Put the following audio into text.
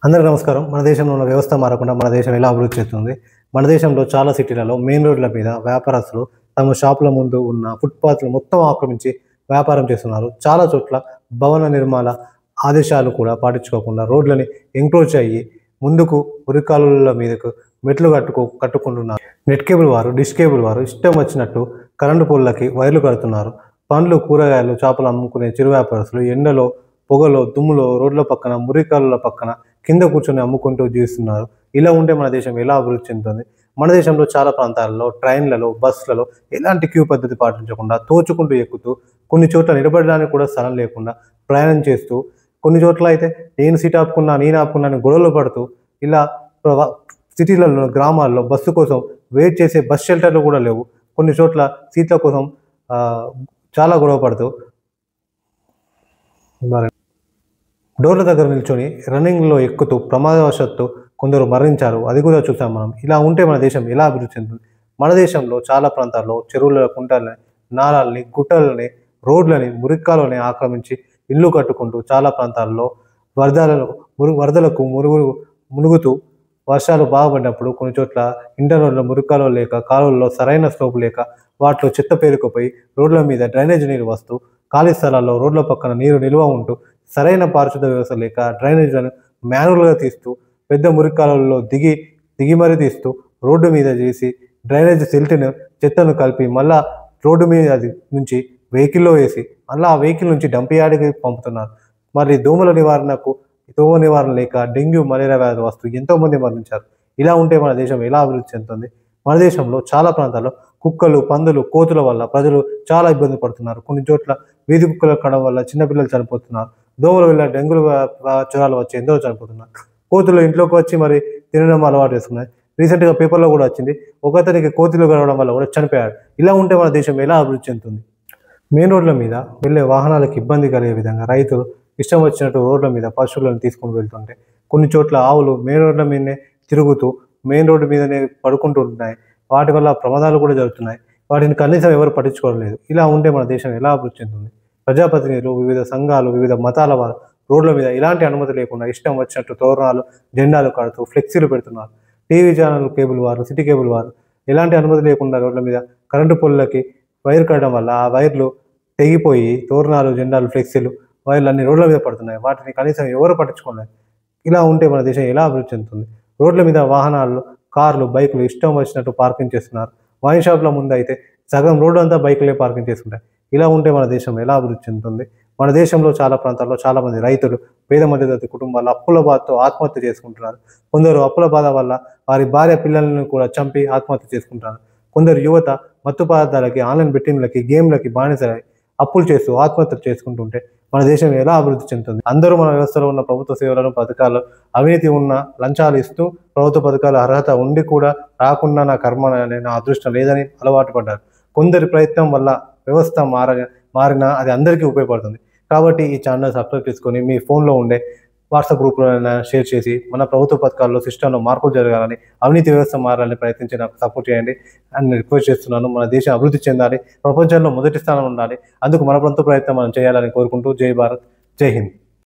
అందరికీ నమస్కారం. మన దేశంలో ఉన్న వ్యవస్థ మారకుండా మన దేశం ఎలా అభివృద్ధి చెందుతుంది? మన దేశంలో చాలా సిటీలలో మెయిన్ రోడ్ల మీద వ్యాపారస్తులు తమ షాపుల ముందు ఉన్న ఫుట్‌పాత్‌లు మొత్తం ఆక్రమించి వ్యాపారం చేస్తున్నారు. చాలా చోట్ల భవన నిర్మాణ ఆదేశాలు కూడా పాటించుకోకుండా రోడ్లని ఎంక్రోచ్ అయ్యి ముందుకు ఉరికాలువల మీదకు మెట్లు కట్టుకుంటున్నారు. నెట్ కేబుల్ వారు, డిష్ కేబుల్ వారు ఇష్టం వచ్చినట్టు కరెంటు పోల్‌లకి వైర్లు కడుతున్నారు. పండ్లు, కూరగాయలు, చేపలు అమ్ముకునే చిరు వ్యాపారస్తులు ఎండలో, పొగలో, దుమ్ములో రోడ్ల పక్కన, మురికాలువల పక్కన కింద కూర్చొని అమ్ముకుంటూ జీవిస్తున్నారు. ఇలా ఉంటే మన దేశం ఎలా అభివృద్ధి చెందుతుంది? మన దేశంలో చాలా ప్రాంతాలలో ట్రైన్లలో, బస్సులలో ఎలాంటి క్యూ పద్ధతి పాటించకుండా తోచుకుంటూ ఎక్కుతూ, కొన్ని చోట్ల నిలబడడానికి కూడా స్థలం లేకుండా ప్రయాణం చేస్తూ, కొన్ని చోట్ల అయితే నేను సీట్ ఆపుకున్నా, నేను ఆపుకున్నా అని గొడవలు పడుతూ ఇలా సిటీలలో, గ్రామాల్లో బస్సు కోసం వెయిట్ చేసే బస్ షెల్టర్లు కూడా లేవు. కొన్ని చోట్ల సీట్ల కోసం చాలా గొడవ పడుతూ డోర్ల దగ్గర నిల్చొని రన్నింగ్‌లో ఎక్కుతూ ప్రమాదవశాత్తు కొందరు మరణించారు. అది కూడా చూసాం మనం. ఇలా ఉంటే మన దేశం ఎలా అభివృద్ధి చెందుతుంది? మన దేశంలో చాలా ప్రాంతాల్లో చెరువుల, కుంటల్ని, నాలాల్ని, గుట్టలని, రోడ్లని, మురిక్కాలువని ఆక్రమించి ఇల్లు కట్టుకుంటూ చాలా ప్రాంతాల్లో వరదలకు మునుగుతూ వర్షాలు బాగా పడినప్పుడు కొన్ని చోట్ల ఇంటర్నోడ్‌లో మురికాలువలు లేక, కాలువల్లో సరైన స్లోప్ లేక వాటిలో చెత్త పేరుకుపోయి రోడ్ల మీద డ్రైనేజ్ నీరు వస్తూ, ఖాళీ స్థలాల్లో రోడ్ల పక్కన నీరు నిల్వ ఉంటూ సరైన పారిశుద్ధ వ్యవస్థ లేక డ్రైనేజ్లను మాన్యువల్‌గా తీస్తూ పెద్ద మురికాలువల్లో దిగి మరీ తీస్తూ రోడ్డు మీద చేసి డ్రైనేజ్ చెత్తను కలిపి మళ్ళా రోడ్డు మీద నుంచి వెహికల్‌లో వేసి మళ్ళా ఆ వెహికల్ నుంచి డంప్ యార్డ్‌కి పంపుతున్నారు. మరి దోమ నివారణ లేక డెంగ్యూ, మలేరియా వ్యాధులు వస్తూ ఎంతోమంది మరణించారు. ఇలా ఉంటే మన దేశం ఎలా అభివృద్ధి చెందుతుంది? మన దేశంలో చాలా ప్రాంతాల్లో కుక్కలు, పందులు, కోతుల వల్ల ప్రజలు చాలా ఇబ్బంది పడుతున్నారు. కొన్ని చోట్ల వీధి కుక్కల కడవ వల్ల చిన్నపిల్లలు చనిపోతున్నారు. దోమల వల్ల డెంగ్యూ జ్వరాలు వచ్చి ఎందరో చనిపోతున్నారు. కోతులు ఇంట్లోకి వచ్చి మరి తినడం అలవాటు చేసుకున్నాయి. రీసెంట్‌గా పేపర్‌లో కూడా వచ్చింది. ఒకతనికి కోతులు కరవడం వల్ల కూడా చనిపోయాడు. ఇలా ఉంటే మన దేశం ఎలా అభివృద్ధి చెందుతుంది? మెయిన్ రోడ్ల మీద వెళ్ళే వాహనాలకు ఇబ్బంది కలిగే విధంగా రైతులు ఇష్టం వచ్చినట్టు రోడ్ల మీద పశువులను తీసుకొని వెళ్తుంటే, కొన్ని చోట్ల ఆవులు మెయిన్ రోడ్ల మీదనే తిరుగుతూ మెయిన్ రోడ్డు మీదనే పడుకుంటూ ఉంటున్నాయి. వాటి వల్ల ప్రమాదాలు కూడా జరుగుతున్నాయి. వాటిని కనీసం ఎవరు పట్టించుకోవడం లేదు. ఇలా ఉంటే మన దేశం ఎలా అభివృద్ధి చెందుతుంది? ప్రజాప్రతినిధులు, వివిధ సంఘాలు, వివిధ మతాల వారు రోడ్ల మీద ఎలాంటి అనుమతి లేకుండా ఇష్టం వచ్చినట్టు తోరణాలు, జెండాలు కడుతూ ఫ్లెక్సీలు పెడుతున్నారు. టీవీ ఛానల్ కేబుల్ వారు, సిటీ కేబుల్ వారు ఎలాంటి అనుమతి లేకుండా రోడ్ల మీద కరెంటు పోల్‌లకి వైర్ కట్టడం వల్ల ఆ వైర్లు తెగిపోయి తోరణాలు, జెండాలు, ఫ్లెక్సీలు వైర్లన్నీ రోడ్ల మీద పడుతున్నాయి. వాటిని కనీసం ఎవరు పట్టించుకోలేదు. ఇలా ఉంటే మన దేశం ఎలా అభివృద్ధి చెందుతుంది? రోడ్ల మీద వాహనాలు, కార్లు, బైకులు ఇష్టం వచ్చినట్టు పార్కింగ్ చేస్తున్నారు. వైన్ షాప్‌ల ముందైతే సగం రోడ్డు అంతా బైకులే పార్కింగ్ చేసుంటాయి. ఇలా ఉంటే మన దేశం ఎలా అభివృద్ధి చెందుతుంది? మన దేశంలో చాలా ప్రాంతాల్లో చాలామంది రైతులు, పేద మధ్యతరగతి కుటుంబాలు అప్పుల బాధతో ఆత్మహత్య చేసుకుంటున్నారు. కొందరు అప్పుల బాధ వల్ల వారి భార్య, పిల్లలను కూడా చంపి ఆత్మహత్య చేసుకుంటున్నారు. కొందరు యువత మత్తు పదార్థాలకి, ఆన్‌లైన్ బెట్టింగ్‌లకి, గేమ్‌లకి బానిసలై అప్పులు చేస్తూ ఆత్మహత్యలు చేసుకుంటుంటే మన దేశం ఎలా అభివృద్ధి చెందుతుంది? అందరూ మన వ్యవస్థలో ఉన్న ప్రభుత్వ సేవలను, పథకాలు అవినీతి ఉన్న లంచాలు ఇస్తూ ప్రభుత్వ పథకాల అర్హత ఉండి కూడా రాకుండా నా కర్మ, నా అదృష్టం లేదని అలవాటు పడ్డారు. కొందరి ప్రయత్నం వల్ల వ్యవస్థ మారినా అది అందరికీ ఉపయోగపడుతుంది. కాబట్టి ఈ ఛానల్ సబ్స్క్రైబ్ చేసుకొని మీ ఫోన్‌లో ఉండే వాట్సాప్ గ్రూప్‌లోనైనా షేర్ చేసి మన ప్రభుత్వ పథకాల్లో, సిస్టంలో మార్పులు జరగాలని, అవినీతి వ్యవస్థ మారాలని ప్రయత్నించి నాకు సపోర్ట్ చేయండి అని రిక్వెస్ట్ చేస్తున్నాను. మన దేశం అభివృద్ధి చెందాలి, ప్రపంచంలో మొదటి స్థానంలో ఉండాలి. అందుకు మన వంతు ప్రయత్నం మనం చేయాలని కోరుకుంటూ జై భారత్, జై హింద్.